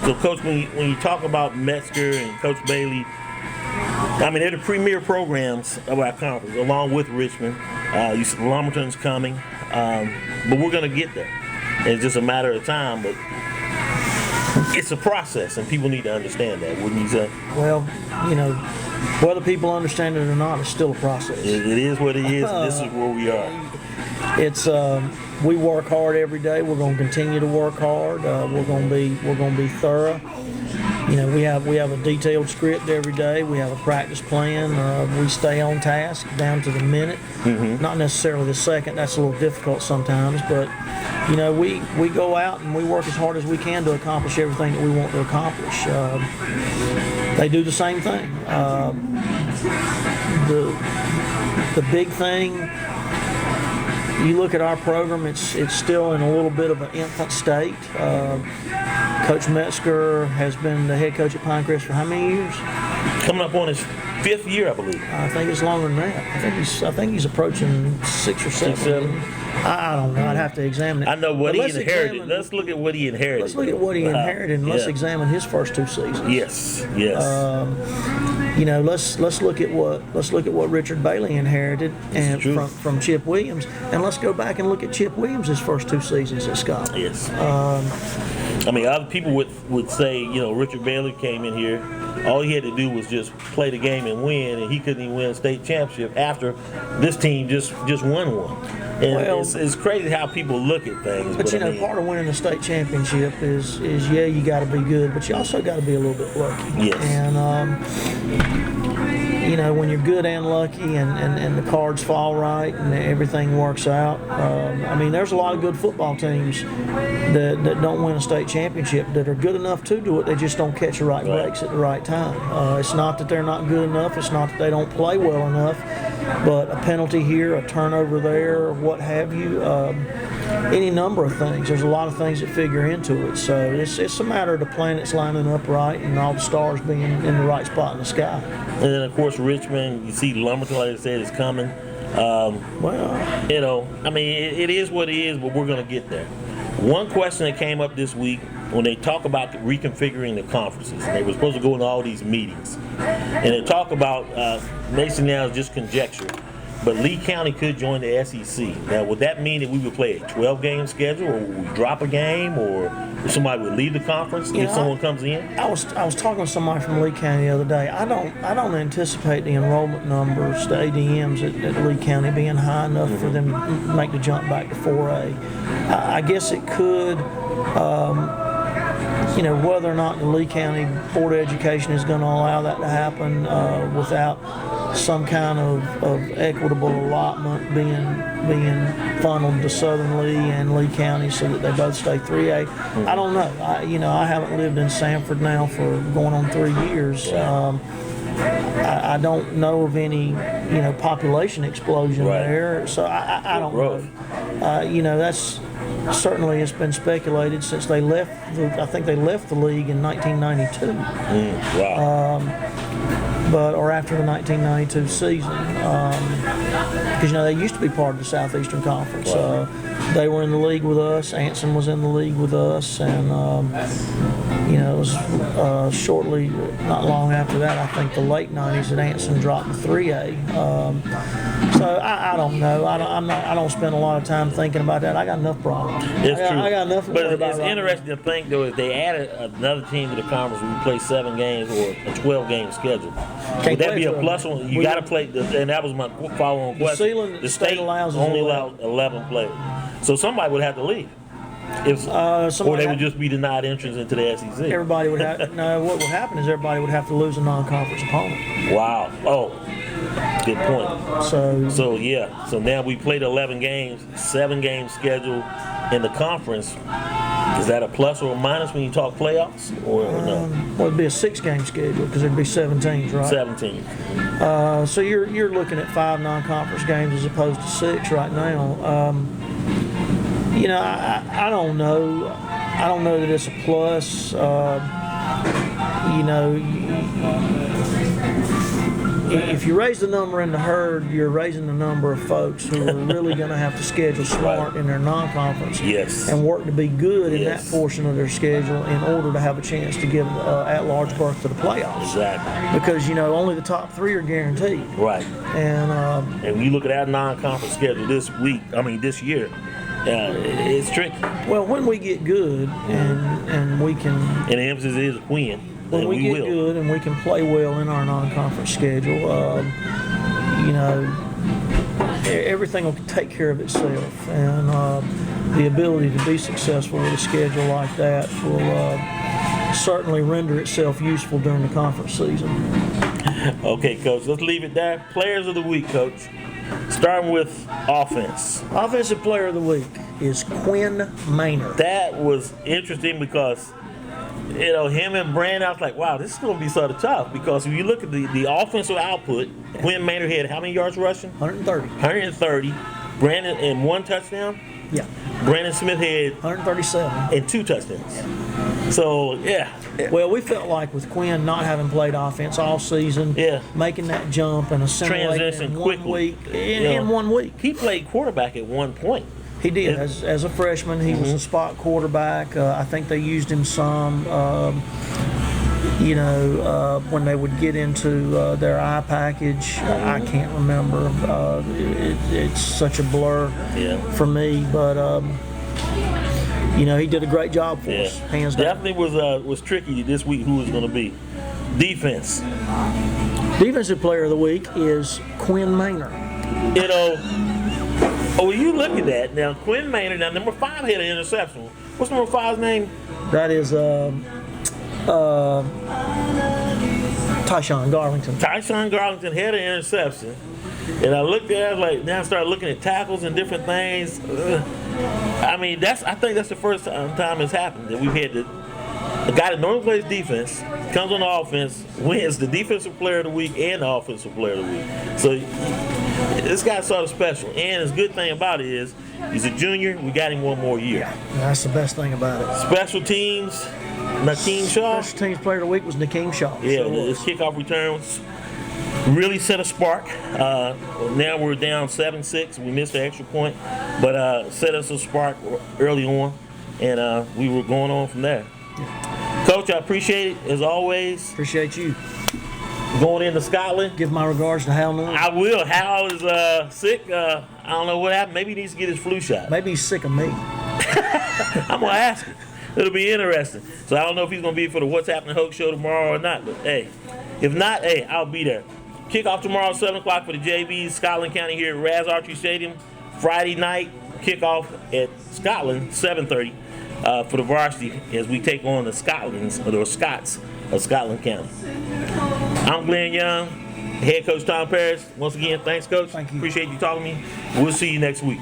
So, Coach, when you talk about Metzger and Coach Bailey, I mean, they're the premier programs of our conference, along with Richmond. You see Lumberton's coming, but we're going to get there. It's just a matter of time, but it's a process, and people need to understand that, wouldn't you say? Well, whether people understand it or not, it's still a process. It is what it is, and this is where we are. It's we work hard every day. We're going to continue to work hard. We're going to be thorough. We have a detailed script every day. We have a practice plan. We stay on task down to the minute. Mm-hmm. Not necessarily the second. That's a little difficult sometimes, but we go out and we work as hard as we can to accomplish everything that we want to accomplish. They do the same thing. The big thing. You look at our program, it's still in a little bit of an infant state. Coach Metzger has been the head coach at Pinecrest for how many years? Coming up on his 5th year, I believe. I think it's longer than that. I think he's approaching 6 or 7. I don't know. I'd have to examine it. I know what he inherited. Let's look at what he inherited. Let's look at what he inherited, and let's examine his first 2 seasons. Yes. Let's look at what Richard Bailey inherited and from Chip Williams, and let's go back and look at Chip Williams' first 2 seasons at Scott. Yes. I mean, other people would say, Richard Bailey came in here, all he had to do was just play the game and win, and he couldn't even win a state championship after this team just won one. And it's crazy how people look at things. But part of winning the state championship is you got to be good, but you also got to be a little bit lucky. Yes. And when you're good and lucky and the cards fall right and everything works out, there's a lot of good football teams that don't win a state championship that are good enough to do it. They just don't catch the right breaks at the right time. It's not that they're not good enough. It's not that they don't play well enough. But a penalty here, a turnover there, what have you, any number of things. There's a lot of things that figure into it. So it's a matter of the planets lining up right and all the stars being in the right spot in the sky. And then, of course, Richmond, you see Lumberton, like I said, is coming. It is what it is, but we're going to get there. One question that came up this week when they talk about reconfiguring the conferences, and they were supposed to go into all these meetings, and they talk about Mason now is just conjecture, but Lee County could join the SEC. Now, would that mean that we would play a 12-game schedule, or would we drop a game, or somebody would leave the conference if someone comes in? I was talking to somebody from Lee County the other day. I don't anticipate the enrollment numbers, the ADMs at Lee County being high enough for them to make the jump back to 4A. I guess it could. Whether or not the Lee County Board of Education is going to allow that to happen without some kind of equitable allotment being funneled to Southern Lee and Lee County so that they both stay 3A. I don't know. I haven't lived in Sanford now for going on 3 years. I don't know of any, population explosion there, so I don't know. That's certainly it's been speculated since they left. I think they left the league in 1992. Or after the 1992 season, because they used to be part of the Southeastern Conference. They were in the league with us. Anson was in the league with us, and it was shortly, not long after that, I think the late 90s, that Anson dropped to 3A. So I don't know. I don't spend a lot of time thinking about that. I got enough problems. I got enough to worry about. But it's interesting to think, though, if they added another team to the conference, we play 7 games or a 12-game schedule. Would that be a plus one? You got to play, and that was my following question. The state only allows 11 players. So somebody would have to leave. Or they would just be denied entrance into the SEC. Everybody would have. No, what would happen is everybody would have to lose a non-conference opponent. Wow. Oh, good point. So now we played 11 games, 7-game schedule in the conference. Is that a plus or a minus when you talk playoffs, or no? Well, it'd be a 6-game schedule because there'd be 7 teams, right? 17. So you're looking at 5 non-conference games as opposed to 6 right now. I don't know. I don't know that it's a plus. if you raise the number in the herd, you're raising the number of folks who are really going to have to schedule smart in their non-conference Yes. and work to be good in Yes. that portion of their schedule in order to have a chance to get at-large berth to the playoffs. Exactly. Because, only the top 3 are guaranteed. Right. And And when you look at our non-conference schedule this year, it's tricky. well, when we get good and we can, And the emphasis is win. when and we get will. good and we can play well in our non-conference schedule, everything will take care of itself. And the ability to be successful with a schedule like that will certainly render itself useful during the conference season. Okay, Coach, let's leave it there. Players of the week, Coach. Starting with offense. Offensive player of the week is Quinn Maynard. That was interesting because, him and Brandon, I was like, wow, this is going to be sort of tough because if you look at the offensive output, Quinn Maynard had how many yards rushing? 130. 130. Brandon and 1 touchdown. Yeah. Brandon Smith had 137. and 2 touchdowns. So, yeah. Well, we felt like with Quinn not having played offense all season, Yeah. making that jump and assimilating Transition in 1 quickly. week, in 1 week. He played quarterback at one point. He did. As a freshman, he was a spot quarterback. I think they used him some, when they would get into their eye package. I can't remember. It's such a blur for me. But, he did a great job for us, hands down. Definitely was tricky this week who was going to be. Defense. Defensive player of the week is Quinn Maynard. When you look at that, now Quinn Maynard, now number 5 had an interception. What's number 5's name? That is Tyshawn Garlington. Tyshawn Garlington had an interception. And I looked at it, now I started looking at tackles and different things. I think that's the first time it's happened that we've had a guy that normally plays defense, comes on the offense, wins the defensive player of the week and the offensive player of the week. So this guy's sort of special. And the good thing about it is he's a junior. We got him 1 more year. Yeah, that's the best thing about it. Special teams, Nakeem Shaw. Special teams player of the week was Nakeem Shaw. Yeah, So his kickoff returns really set a spark. Now we're down 7-6. We missed the extra point, but set us a spark early on, and we were going on from there. Coach, I appreciate it as always. Appreciate you. Going into Scotland. Give my regards to Hal Nunn. I will. Hal is sick. I don't know what happened. Maybe he needs to get his flu shot. Maybe he's sick of me. I'm going to ask him. It'll be interesting. So I don't know if he's going to be for the What's Happening Hoax show tomorrow or not. But, hey, if not, I'll be there. Kickoff tomorrow, 7 o'clock for the JVs, Scotland County here at Raz Archery Stadium. Friday night, kickoff at Scotland, 7:30 for the varsity as we take on the Scots of Scotland County. I'm Glenn Young, head coach Tom Paris. Once again, thanks, Coach. Thank you. Appreciate you talking to me. We'll see you next week.